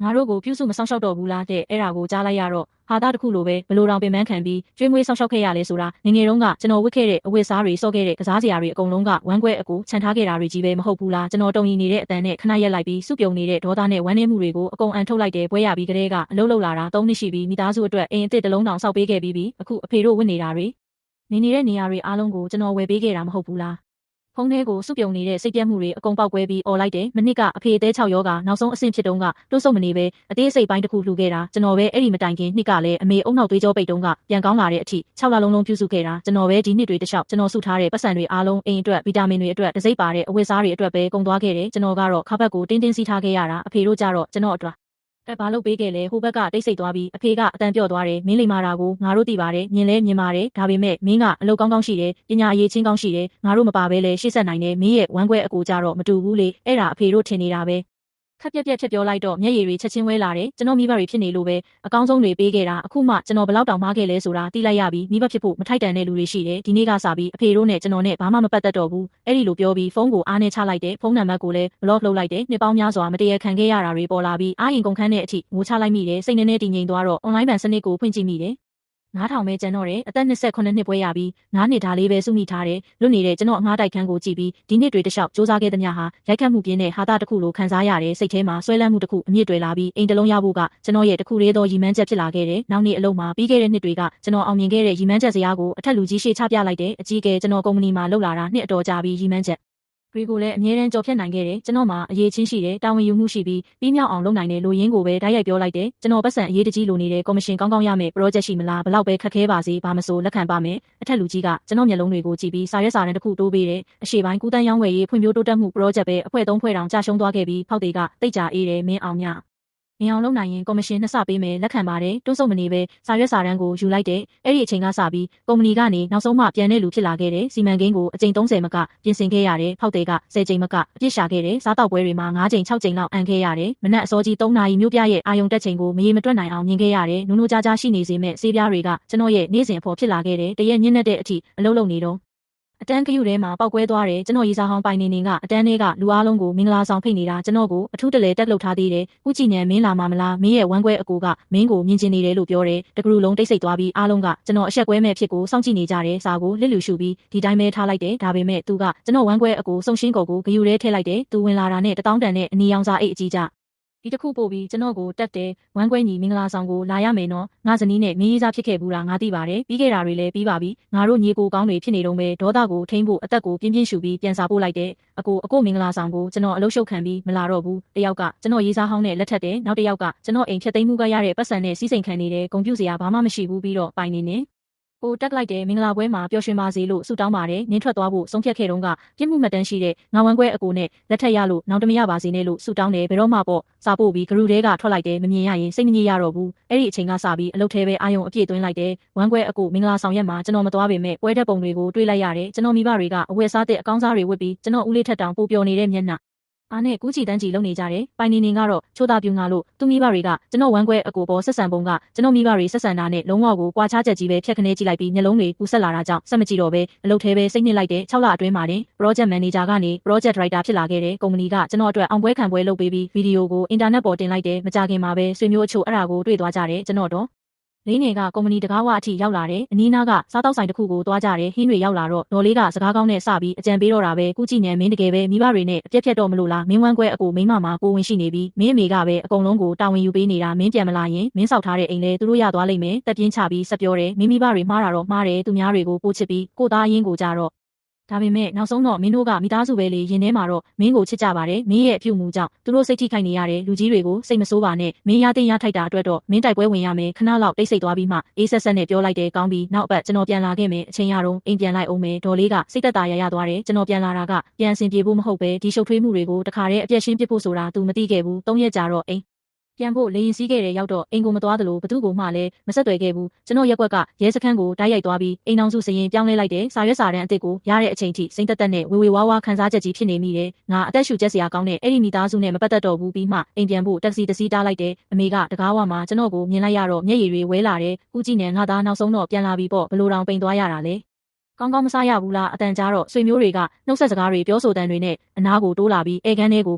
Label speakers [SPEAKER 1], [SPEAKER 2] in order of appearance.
[SPEAKER 1] ငါတို့ကိုပြုစုမဆောင်ရှောက်တော့ဘူးလားတဲ့အဲ့ဒါကိုကြားလိုက်ရတော့ဟာသားတစ်ခုလိုပဲဘလို့တောင်ပင်ပန်းခံပြီးကျွေးမွေးဆောင်ရှောက်ခဲ့ရလဲဆိုတာငငယ်တုန်းကကျွန်တော်ဝတ်ခဲ့တဲ့အဝတ်စားတွေစော့ခဲ့တဲ့ကစားစရာတွေအကုန်လုံးကဝမ်းကွဲအကူခြံထားခဲ့တာတွေကြီးပဲမဟုတ်ဘူးလားကျွန်တော်တုံရီနေတဲ့အတန်နဲ့ခဏရက်လိုက်ပြီးစုပြုံနေတဲ့ဒေါသနဲ့ဝမ်းနည်းမှုတွေကိုအကုန်အန်ထုတ်လိုက်တဲ့ပွဲရပြီးကလေးကအလုပ်လုပ်လာတာ3နှစ်ရှိပြီးမိသားစုအတွက်အိမ်အစ်စ်တစ်လုံးတောင်ဆောက်ပေးခဲ့ပြီးအခုအဖေတို့ဝတ်နေတာတွေနေနေတဲ့နေရာတွေအားလုံးကိုကျွန်တော်ဝယ်ပေးခဲ့တာမဟုတ်ဘူးလားဖုန်းထဲကိုစုပြုံနေတဲ့စိတ်ပြတ်မှုတွေအကုန်ပေါက်ကွဲပြီးអော်လိုက်တယ်မနစ်ကအဖေအသေး6ယောဂနောက်ဆုံးအဆင့်ဖြစ်တုန်းကတိုးဆုပ်မနေပဲအသေးစိတ်ပိုင်းတစ်ခုလှူခဲ့တာကျွန်တော်ပဲအဲ့ဒီမတိုင်ခင်နှစ်ကလည်းအမေအုံနောက်သွေးကြောပိတ်တုန်းကပြန်ကောင်းလာတဲ့အထိ6လလုံးပြုစုခဲ့တာကျွန်တော်ပဲဒီနှစ်တွေတခြားကျွန်တော်စုထားတဲ့ပတ်စံတွေအားလုံးအိမ်အတွက်ဗီတာမင်တွေအတွက်တစိမ့်ပါတဲ့အဝတ်စားတွေအတွက်ပဲကုန်သွားခဲ့တယ်ကျွန်တော်ကတော့ခါဘက်ကိုတင်းတင်းစီးထားခဲ့ရတာအဖေတို့ကြတော့ကျွန်တော်အတွက်ဘာလို့ပေးခဲ့လဲဟိုဘက်ကတိတ်ဆိတ်သွားပြီးအဖေကအတန်ပြော့သွားတယ်မင်းလိမ္မာတာကိုငါတို့သိပါတယ်မြင်လဲမြင်ပါတယ်ဒါပေမဲ့မင်းကအလုပ်ကောင်းကောင်းရှိတယ်ပညာအရေးချင်းကောင်းရှိတယ်ငါတို့မပါဘဲလဲရှေ့ဆက်နိုင်တယ်မင်းရဲ့ဝမ်းကွဲအကူကြတော့မတူဘူးလေအဲ့ဒါအဖေတို့ထင်နေတာပဲခက်ပြက်ပြက်ဖြစ်ပြောလိုက်တော့မျက်ရည်တွေချက်ချင်းဝဲလာတယ်ကျွန်တော်မိဘတွေဖြစ်နေလို့ပဲအကောင်းဆုံးတွေပေးခဲ့တာအခုမှကျွန်တော်ဘယ်လောက်တောင်မှားခဲ့လဲဆိုတာသိလိုက်ရပြီးမိဘဖြစ်ဖို့မထိုက်တန်တဲ့လူတွေရှိတယ်ဒီနေ့ကစပြီးအဖေတို့နဲ့ကျွန်တော်နဲ့ဘာမှမပတ်သက်တော့ဘူးအဲ့ဒီလိုပြောပြီးဖုန်းကိုအားနဲ့ချလိုက်တယ်ဖုန်းနံပါတ်ကိုလည်းဘလော့လုပ်လိုက်တယ်နှစ်ပေါင်းများစွာမတရားခံခဲ့ရတာတွေပေါ်လာပြီးအားရင်ကုန်ခန်းတဲ့အထိငိုချလိုက်မိတယ်စိတ်နဲ့တည်ငြိမ်သွားတော့ online ဘဏ်စနစ်ကိုဖွင့်ကြည့်မိတယ်9000ပဲကျန်တော့တယ်အသက်28နှစ်ပွဲရပြီး9နှစ်ဒါလေးပဲစုမိထားတယ်လွတ်နေတဲ့ကျွန်တော်အငှားတိုက်ခန်းကိုကြည့်ပြီးဒီနှစ်တွေတလျှောက်စူးစမ်းခဲ့သမျှဟာရိုက်ခတ်မှုပြင်းတဲ့ဟာတာတစ်ခုလိုခံစားရတဲ့စိတ်ထဲမှာဆွဲလန်းမှုတစ်ခုအမြင့်တွေလာပြီးအိမ်တစ်လုံးရဖို့ကကျွန်တော်ရဲ့တစ်ခုလေးသောရည်မှန်းချက်ဖြစ်လာခဲ့တယ်နောက်နေ့အလုံးမှာပြီးခဲ့တဲ့နှစ်တွေကကျွန်တော်အောင်မြင်ခဲ့တဲ့ရည်မှန်းချက်စရာကိုအထက်လူကြီးရှေ့ချပြလိုက်တဲ့အကြီးအကဲကျွန်တော်ကုမ္ပဏီမှာလုပ်လာတာနှစ်အတော်ကြာပြီးရည်မှန်းချက်တွေကိုလည်းအမြဲတမ်းကြော်ဖြတ်နိုင်ခဲ့တယ်ကျွန်တော်မှာအရေးချင်းရှိတယ်တာဝန်ယူမှုရှိပြီးပြီးမြောက်အောင်လုပ်နိုင်တဲ့လူရင်းကိုပဲဓာတ်ရိုက်ပြောလိုက်တယ်ကျွန်တော်ပတ်စံအရေးတကြီးလိုနေတဲ့ကော်မရှင်ကောင်းကောင်းရမယ် project ရှိမလားဘလောက်ပဲခက်ခဲပါစေဘာမဆိုလက်ခံပါမယ်အထက်လူကြီးကကျွန်တော်မျက်လုံးတွေကိုကြည့်ပြီးစာရွက်စာတမ်းတစ်ခုတိုးပေးတယ်အရှိပိုင်းကူးတန်းရောင်းဝယ်ရေးဖွံ့ဖြိုးတိုးတက်မှု project ပဲအဖွဲ့3ဖွဲ့တောင်ကြာရှုံးသွားခဲ့ပြီးဖောက်တွေကတိတ်ကြအေးတယ်မင်းအောင်မြမြင်အောင်လုပ်နိုင်ရင်ကော်မရှင်နှစ်ဆပေးမယ်လက်ခံပါတယ်တွန်းဆုတ်မနေပဲစာရွက်စာတမ်းကိုယူလိုက်တယ်အဲ့ဒီအချိန်ကစပြီးကုမ္ပဏီကနေနောက်ဆုံးမှပြန်တဲ့လူဖြစ်လာခဲ့တယ်စီမံကိန်းကိုအကြိမ်30မကပြင်ဆင်ခဲ့ရတယ်ဖောက်တွေက10ကြိမ်မကအပြစ်ရှာခဲ့တယ်စားတောက်ပွဲတွေမှာ9ကြိမ်6ကြိမ်လောက်အန်ခဲ့ရတယ်မနက်အစောကြီး3နာရီမြို့ပြရဲ့အာယုံတက်ချိန်ကိုမရေမတွက်နိုင်အောင်မြင်ခဲ့ရတယ်နူးနူးကြားကြားရှိနေစေမဲ့ဆေးပြားတွေကကျွန်တော်ရဲ့နေ့စဉ်အဖို့ဖြစ်လာခဲ့တယ်တရက်ညစ်တဲ့အထိအလုပ်လုပ်နေတော့အတန်းကယူထဲမှာပောက်ကွဲသွားတယ်ကျွန်တော်ရီစာဟောင်းပိုင်နေနေကအတန်းတွေကလူအားလုံးကိုမင်္ဂလာဆောင်ဖိတ်နေတာကျွန်တော်ကိုအထူးတလဲတက်လုပ်ထားသေးတယ်ဥကြည်ညံမင်းလာမှာမလားမင်းရဲ့ဝမ်းကွဲအကူကမင်းကိုမြင်ကျင်နေတယ်လို့ပြောတယ်တကလူလုံးတိတ်ဆိတ်သွားပြီးအားလုံးကကျွန်တော်အဆက်ကွဲမဲ့ဖြစ်ကိုစောင့်ကြည့်နေကြတယ်စာကိုလစ်လူရှုပြီးဒီတိုင်းပဲထားလိုက်တယ်ဒါပေမဲ့သူကကျွန်တော်ဝမ်းကွဲအကူစုံရှင်းကိုဂယူထဲထည့်လိုက်တယ်သူဝင်လာတာနဲ့1000တန်နဲ့အနီရောင်စာအိတ်အကြီးကြဒီတစ်ခုပို့ပြီးကျွန်တော်ကိုတက်တယ်ဝမ်းကွဲညီမင်္ဂလာဆောင်ကိုလာရမယ်နော်ငါဇနီးနဲ့မင်းရေးစားဖြစ်ခဲ့ဘူးတာငါသိပါတယ်ပြီးခဲ့တာတွေလည်းပြီးပါပြီငါတို့ညီကိုကောင်းတွေဖြစ်နေတော့ပဲဒေါသကိုထိန်းဖို့အသက်ကိုပြင်းပြင်းရှူပြီးပြန်စာပို့လိုက်တယ်အကိုမင်္ဂလာဆောင်ကိုကျွန်တော်အလုပ်ရှုပ်ခံပြီးမလာတော့ဘူးတယောက်ကကျွန်တော်ရေးစားဟောင်းနဲ့လက်ထက်တယ်နောက်တစ်ယောက်ကကျွန်တော်အိမ်ဖြတ်သိမ်းမှုကရတဲ့ပတ်စံနဲ့စီးစိမ်ခံနေတယ်ဂုံပြူစရာဘာမှမရှိဘူးပြီးတော့ပိုင်နေနေကိုတက်လိုက်တယ်မင်္ဂလာပွဲမှာပျော်ရွှင်ပါစေလို့ဆုတောင်းပါတယ်နင်းထွက်သွားဖို့ဆုံးဖြတ်ခဲ့တုန်းကပြစ်မှုမှတ်တမ်းရှိတဲ့ငါဝမ်းကွဲအကိုနဲ့လက်ထက်ရလို့နောက်တမရပါစေနဲ့လို့ဆုတောင်းတယ်ဘယ်တော့မှပေါ့စာပို့ပြီးဂရုထဲကထွက်လိုက်တယ်မမြင်ရရင်စိတ်မငြိရတော့ဘူးအဲ့ဒီအချိန်ကစပြီးအလုပ်ထဲပဲအာယုံအပြည့်သွင်းလိုက်တယ်ဝမ်းကွဲအကိုမင်္ဂလာဆောင်ရက်မှာကျွန်တော်မသွားပေမဲ့ပွဲတက်ပုံတွေကိုတွေးလိုက်ရတယ်ကျွန်တော်မိဘတွေကအဝတ်စားတဲ့အကောင်းစားတွေဝတ်ပြီးကျွန်တော်ဦးလေးထက်တောင်ပိုပျော်နေတဲ့မျက်နှာအားနဲ့ကူးချီတန်းချီလုံနေကြတယ်ပိုင်နေနေကတော့ချိုးသားပြူငါလို့သူမိဘတွေကကျွန်တော်ဝမ်းကွဲအကိုပေါ်ဆက်ဆံပုံကကျွန်တော်မိဘတွေဆက်ဆံတာနဲ့လုံးဝကိုကွာခြားချက်ကြီးပဲဖြတ်ခနဲကြည့်လိုက်ပြီးမျက်လုံးတွေပူဆက်လာတာကြောင့်စက်မကြည့်တော့ပဲအလုပ်ထဲပဲစိတ်နှစ်လိုက်တဲ့6လအတွင်းမှာတင် project manager ကနေ project director ဖြစ်လာခဲ့တဲ့ကုမ္ပဏီကကျွန်တော်အတွက်အောင်ပွဲခံပွဲလုပ်ပေးပြီးဗီဒီယိုကိုအင်တာနက်ပေါ်တင်လိုက်တယ်မကြခင်မှာပဲဆွေမျိုးအချို့အဲ့ဒါကိုတွေ့သွားကြတယ်ကျွန်တော်တော့လေးနေကကုမ္ပဏီတကားဝအထိရောက်လာတယ်အနီးနားကစားတောက်ဆိုင်တစ်ခုကိုသွားကြတယ်ဟင်းတွေရောက်လာတော့ဒေါ်လေးကစကားကောင်းနဲ့စပြီးအကြံပေးတော့တာပဲကုကြည့်ညံမင်းတကယ်ပဲမိဘတွေနဲ့အပြက်ဖြတ်တော့မလို့လားမင်းဝမ်းကွဲအကိုမိန်းမမှာကိုဝင်ရှိနေပြီးမင်းအမေကပဲအကုန်လုံးကိုတာဝန်ယူပေးနေတာမင်းပြန်မလာရင်မင်းဆောက်ထားတဲ့အိမ်လဲသူတို့ရသွားလိမ့်မယ်တက်ပြင်းချပြီးဆက်ပြောတယ်မိမိဘတွေမှားတာတော့မှားတယ်သူများတွေကိုပို့ချစ်ပြီးကိုသားအရင်ကိုကြတော့ဒါပေမဲ့နောက်ဆုံးတော့မင်းတို့ကမိသားစုပဲလေရင်ထဲမှာတော့မင်းကိုချစ်ကြပါတယ်မင်းရဲ့အပြုအမူကြောင့်သူတို့စိတ်ထိခိုက်နေရတယ်လူကြီးတွေကိုစိတ်မဆိုးပါနဲ့မင်းရတဲ့ရထိုက်တာအတွက်တော့မင်းတိုက်ပွဲဝင်ရမယ်ခဏလောက်တိတ်ဆိတ်သွားပြီးမှအေးဆက်ဆက်နဲ့ပြောလိုက်တယ်ကောင်းပြီနောက်အပတ်ကျွန်တော်ပြန်လာခဲ့မယ်အချိန်ရတော့အိမ်ပြန်လိုက်အောင်မယ်ဒေါ်လေးကစိတ်သက်သာရသွားတယ်ကျွန်တော်ပြန်လာတာကပြန်ဆင်ပြေဖို့မဟုတ်ပဲဒီရှုပ်ထွေးမှုတွေကိုတခါတည်းအပြည့်ရှင်းပစ်ဖို့ဆိုတာ तू မသိခဲ့ဘူး3ရက်ကြာတော့အိမ်ပြန်ဖို့လေရင်စီးခဲ့တဲ့ရောက်တော့အိမ်ကိုမသွားသလိုဘသူ့ကိုမှလည်းမဆက်သွယ်ခဲ့ဘူးကျွန်တော်ရက်ကွက်ကရဲစခန်းကိုတိုက်ရိုက်သွားပြီးအိမ်အောင်စုစရင်ပြောင်းလဲလိုက်တယ်စာရွက်စာတမ်းအစ်စ်ကိုရတဲ့အချိန်ထိစိမ့်သက်နဲ့ဝေဝေဝါးဝါခန်းစားချက်ကြီးဖြစ်နေမိတယ်ငါအသက်ရှူချက်စရာကောင်းတဲ့အဲ့ဒီမိသားစုနဲ့မပတ်သက်တော့ဘူးပြီးမှအိမ်ပြန်ဖို့တက်ဆီတစ်စီးတားလိုက်တယ်အမေကတကားဝမှာကျွန်တော်ကိုမြင်လိုက်ရတော့မျက်ရည်တွေဝဲလာတယ်ကုကြည့်နဲ့ငါသားနောက်ဆုံးတော့ပြန်လာပြီပေါ့ဘလို့တောင်ပိန်သွားရတာလဲကောင်းကောင်းမစားရဘူးလားအတန်ကြားတော့ဆွေမျိုးတွေကနှုတ်ဆက်စကားတွေပြောဆိုတန်တွေနဲ့အနားကိုတိုးလာပြီးအဲကန်းထဲကို